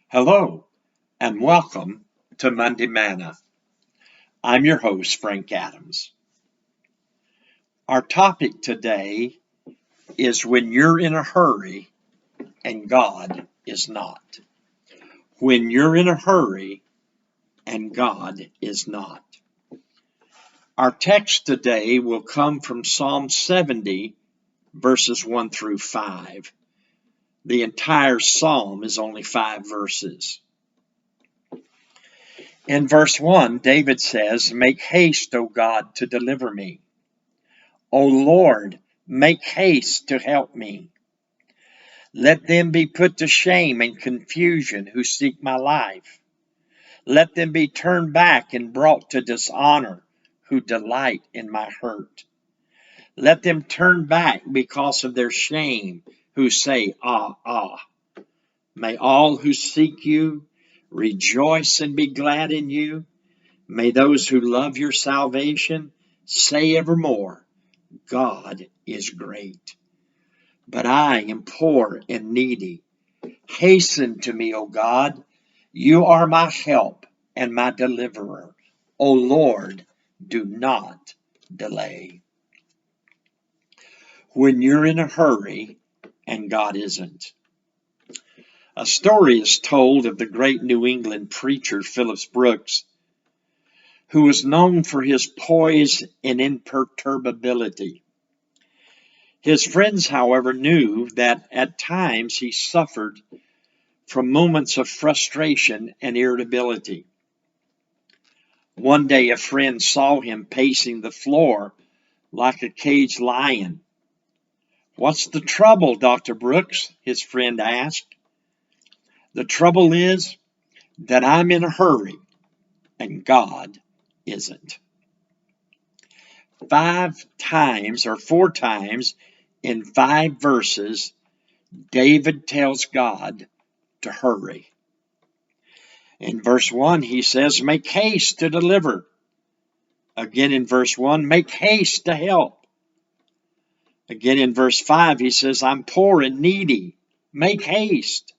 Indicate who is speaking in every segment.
Speaker 1: Hello, and welcome to Monday Manna. I'm your host, Frank Adams. Our topic today is when you're in a hurry and God is not. When you're in a hurry and God is not. Our text today will come from Psalm 70, verses 1 through 5. The entire psalm is only 5 verses. In verse 1, David says, "Make haste, O God, to deliver me. O Lord, make haste to help me. Let them be put to shame and confusion who seek my life. Let them be turned back and brought to dishonor who delight in my hurt. Let them turn back because of their shame who say, Ah, ah. May all who seek you rejoice and be glad in you. May those who love your salvation say evermore, God is great. But I am poor and needy. Hasten to me, O God. You are my help and my deliverer. O Lord, do not delay." When you're in a hurry and God isn't. A story is told of the great New England preacher Phillips Brooks, who was known for his poise and imperturbability. His friends, however, knew that at times he suffered from moments of frustration and irritability. One day a friend saw him pacing the floor like a caged lion. "What's the trouble, Dr. Brooks?" his friend asked. "The trouble is that I'm in a hurry and God isn't." 4 times in 5 verses, David tells God to hurry. In verse 1, he says, "Make haste to deliver." Again in verse 1, "Make haste to help." Again in verse 5, he says, "I'm poor and needy. Make haste.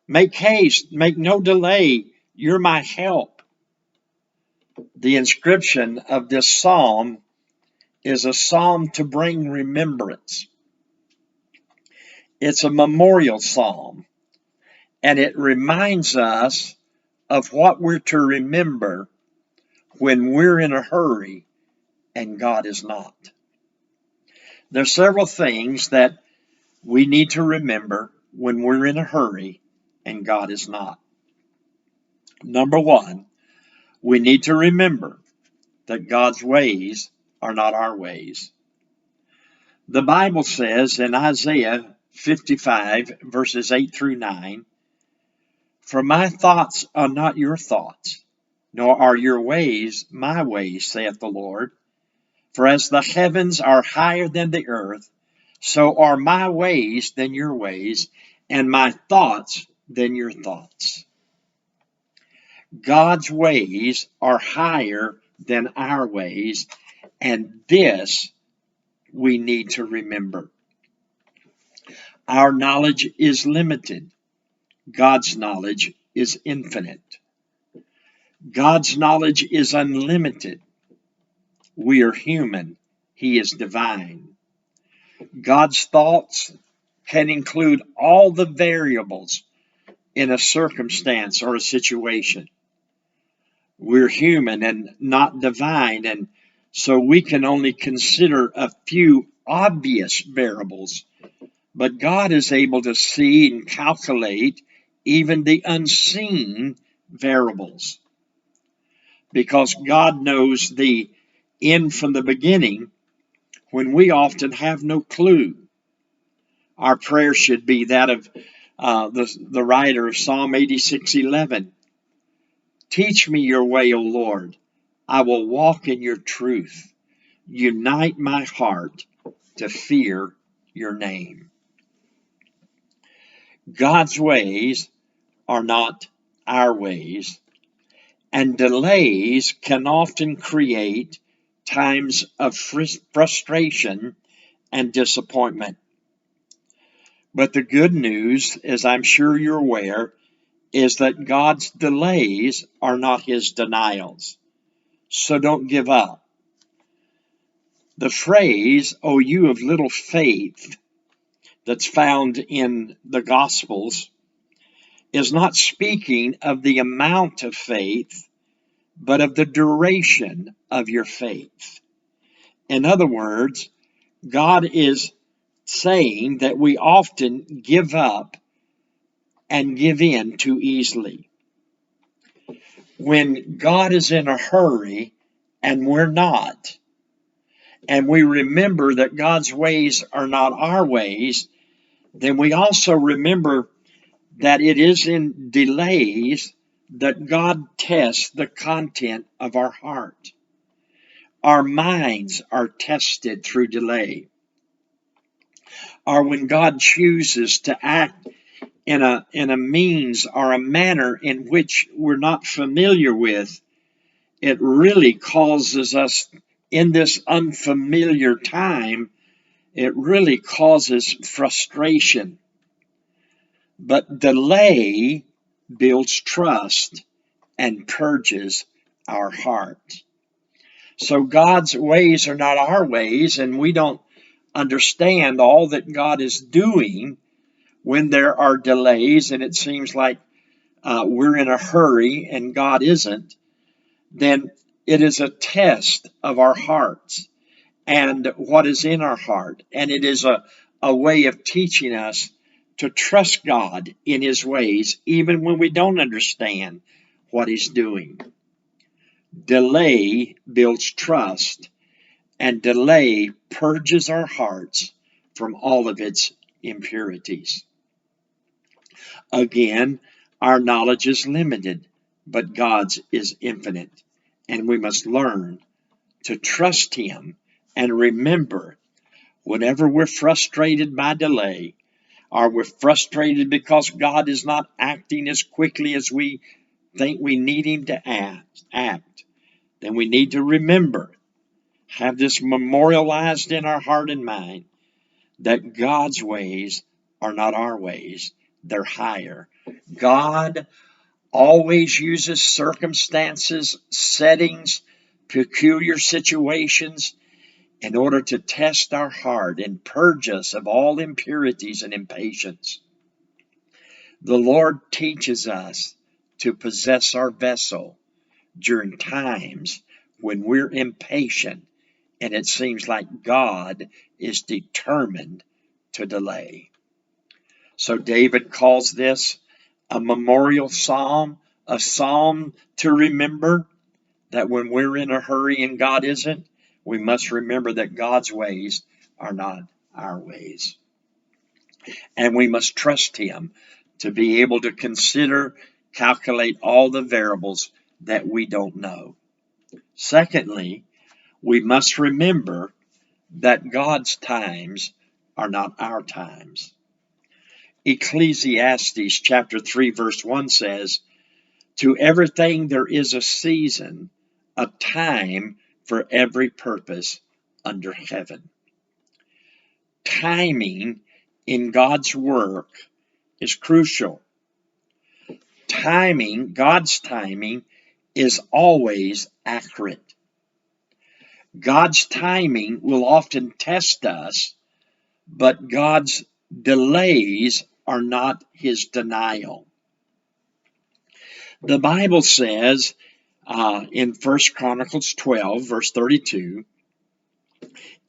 Speaker 1: Make haste. Make no delay. You're my help." The inscription of this psalm is a psalm to bring remembrance. It's a memorial psalm, and it reminds us of what we're to remember when we're in a hurry and God is not. There's several things that we need to remember when we're in a hurry and God is not. Number one, we need to remember that God's ways are not our ways. The Bible says in Isaiah 55, verses 8 through 9, "For my thoughts are not your thoughts, nor are your ways my ways, saith the Lord. For as the heavens are higher than the earth, so are my ways than your ways, and my thoughts than your thoughts." God's ways are higher than our ways, and this we need to remember. Our knowledge is limited. God's knowledge is infinite. God's knowledge is unlimited. We are human. He is divine. God's thoughts can include all the variables in a circumstance or a situation. We're human and not divine, and so we can only consider a few obvious variables. But God is able to see and calculate even the unseen variables. Because God knows the end from the beginning, when we often have no clue. Our prayer should be that of the writer of Psalm 86:11. "Teach me your way, O Lord. I will walk in your truth. Unite my heart to fear your name." God's ways are not our ways, and delays can often create times of frustration and disappointment. But the good news, as I'm sure you're aware, is that God's delays are not his denials. So don't give up. The phrase, "Oh, you of little faith," that's found in the Gospels is not speaking of the amount of faith, but of the duration of your faith. In other words, God is saying that we often give up and give in too easily. When God is in a hurry and we're not, and we remember that God's ways are not our ways, then we also remember that it is in delays that God tests the content of our heart. Our minds are tested through delay. Or when God chooses to act in a means or a manner in which we're not familiar with, it really causes us, in this unfamiliar time, it really causes frustration. But delay builds trust and purges our heart. So God's ways are not our ways, and we don't understand all that God is doing when there are delays and it seems like we're in a hurry and God isn't. Then it is a test of our hearts and what is in our heart. And it is a way of teaching us to trust God in his ways, even when we don't understand what he's doing. Delay builds trust, and delay purges our hearts from all of its impurities. Again, our knowledge is limited, but God's is infinite, and we must learn to trust him and remember whenever we're frustrated by delay, or we're frustrated because God is not acting as quickly as we think we need him to act, then we need to remember, have this memorialized in our heart and mind, that God's ways are not our ways. They're higher. God always uses circumstances, settings, peculiar situations in order to test our heart and purge us of all impurities and impatience. The Lord teaches us to possess our vessel during times when we're impatient and it seems like God is determined to delay. So David calls this a memorial psalm, a psalm to remember that when we're in a hurry and God isn't, we must remember that God's ways are not our ways. And we must trust him to be able to consider, calculate all the variables that we don't know. Secondly, we must remember that God's times are not our times. Ecclesiastes chapter 3 verse 1 says, "To everything there is a season, a time for every purpose under heaven." Timing in God's work is crucial. God's timing is always accurate. God's timing will often test us, but God's delays are not his denial. The Bible says in 1 Chronicles 12, verse 32,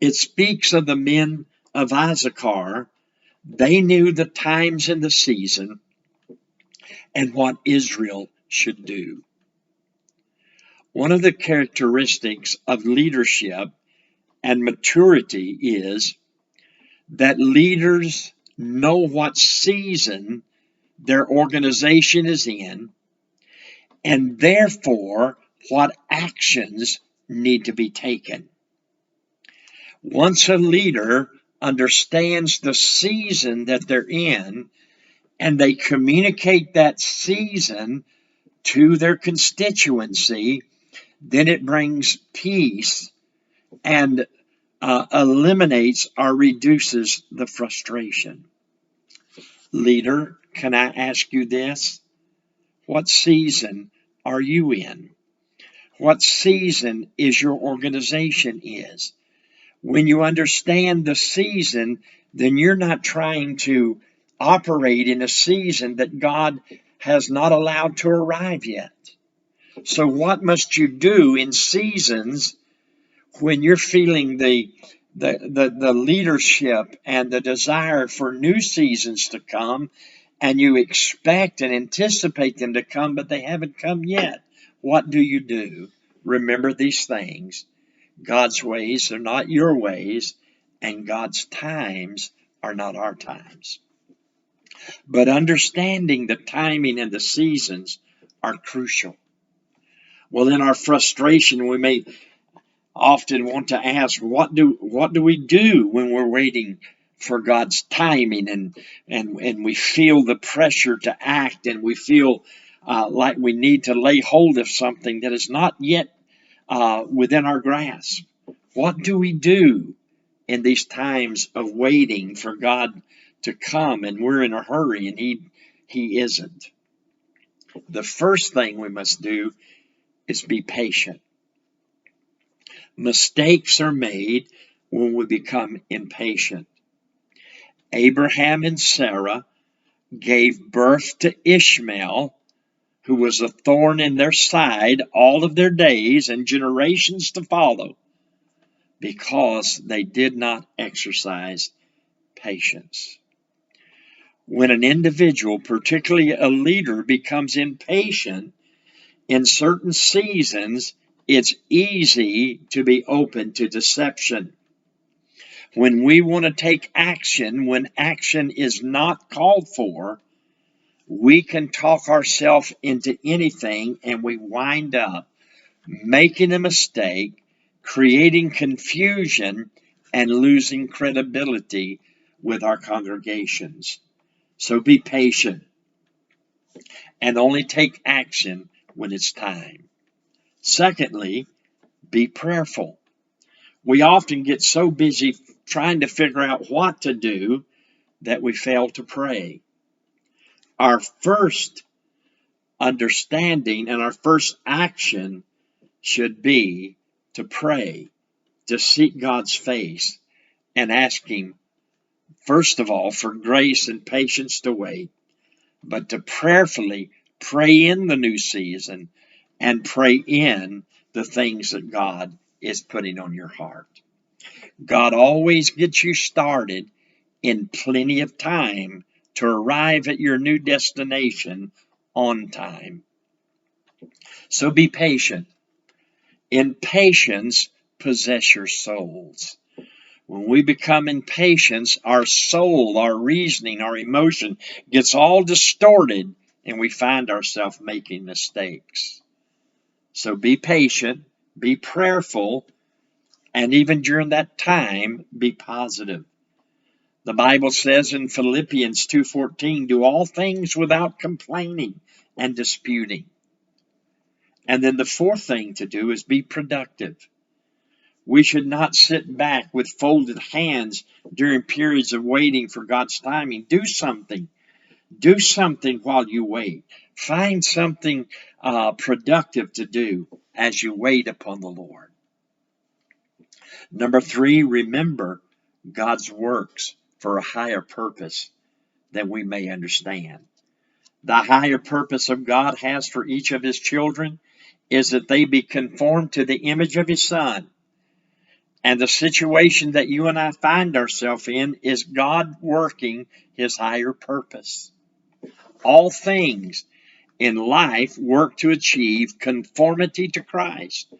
Speaker 1: it speaks of the men of Issachar. They knew the times and the season and what Israel should do. One of the characteristics of leadership and maturity is that leaders know what season their organization is in, and therefore what actions need to be taken. Once a leader understands the season that they're in, and they communicate that season to their constituency, then it brings peace and eliminates or reduces the frustration. Leader, can I ask you this? What season are you in? What season is your organization is? When you understand the season, then you're not trying to operate in a season that God has not allowed to arrive yet. So what must you do in seasons when you're feeling the leadership and the desire for new seasons to come, and you expect and anticipate them to come, but they haven't come yet? What do? Remember these things. God's ways are not your ways, and God's times are not our times. But understanding the timing and the seasons are crucial. Well, in our frustration, we may often want to ask, what do we do when we're waiting for God's timing, and we feel the pressure to act, and we feel like we need to lay hold of something that is not yet within our grasp? What do we do in these times of waiting for God to come, and we're in a hurry and he isn't? The first thing we must do is be patient. Mistakes are made when we become impatient. Abraham and Sarah gave birth to Ishmael, who was a thorn in their side all of their days and generations to follow, because they did not exercise patience. When an individual, particularly a leader, becomes impatient in certain seasons, it's easy to be open to deception. When we want to take action, when action is not called for, we can talk ourselves into anything, and we wind up making a mistake, creating confusion, and losing credibility with our congregations. So be patient and only take action when it's time. Secondly, be prayerful. We often get so busy trying to figure out what to do that we fail to pray. Our first understanding and our first action should be to pray, to seek God's face, and ask Him, first of all, for grace and patience to wait, but to prayerfully pray in the new season and pray in the things that God is putting on your heart. God always gets you started in plenty of time to arrive at your new destination on time. So be patient. In patience, possess your souls. When we become impatient, our soul, our reasoning, our emotion gets all distorted, and we find ourselves making mistakes. So be patient, be prayerful, and even during that time, be positive. The Bible says in Philippians 2:14, do all things without complaining and disputing. And then the fourth thing to do is be productive. We should not sit back with folded hands during periods of waiting for God's timing. Do something. Do something while you wait. Find something productive to do as you wait upon the Lord. Number 3, remember God's works for a higher purpose than we may understand. The higher purpose of God has for each of His children is that they be conformed to the image of His Son. And the situation that you and I find ourselves in is God working His higher purpose. All things in life work to achieve conformity to Christ.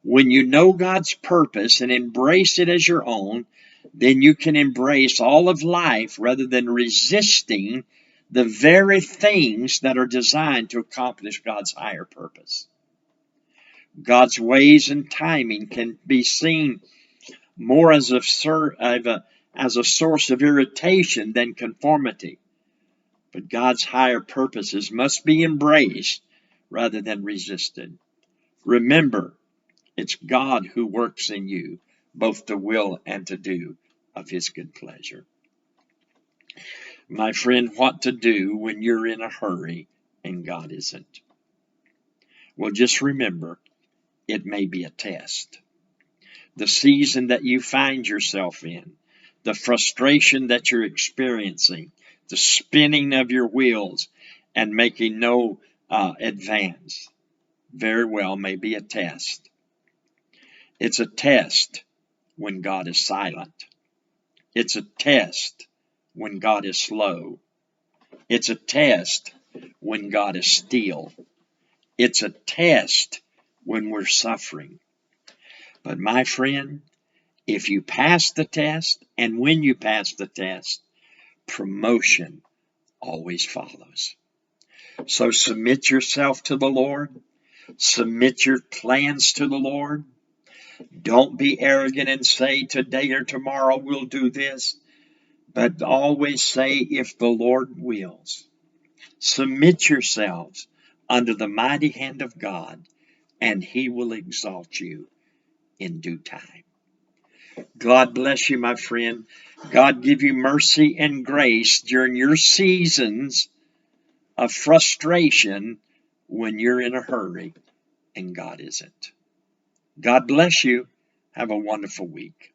Speaker 1: When you know God's purpose and embrace it as your own, then you can embrace all of life rather than resisting the very things that are designed to accomplish God's higher purpose. God's ways and timing can be seen more as a source of irritation than conformity. But God's higher purposes must be embraced rather than resisted. Remember, it's God who works in you, both to will and to do of His good pleasure. My friend, what to do when you're in a hurry and God isn't. Well, just remember, it may be a test. The season that you find yourself in, the frustration that you're experiencing, the spinning of your wheels and making no advance, very well may be a test. It's a test when God is silent. It's a test when God is slow. It's a test when God is still. It's a test when we're suffering. But my friend, if you pass the test, and when you pass the test, promotion always follows. So submit yourself to the Lord. Submit your plans to the Lord. Don't be arrogant and say today or tomorrow we'll do this, but always say if the Lord wills. Submit yourselves under the mighty hand of God, and he will exalt you in due time. God bless you, my friend. God give you mercy and grace during your seasons of frustration when you're in a hurry and God isn't. God bless you. Have a wonderful week.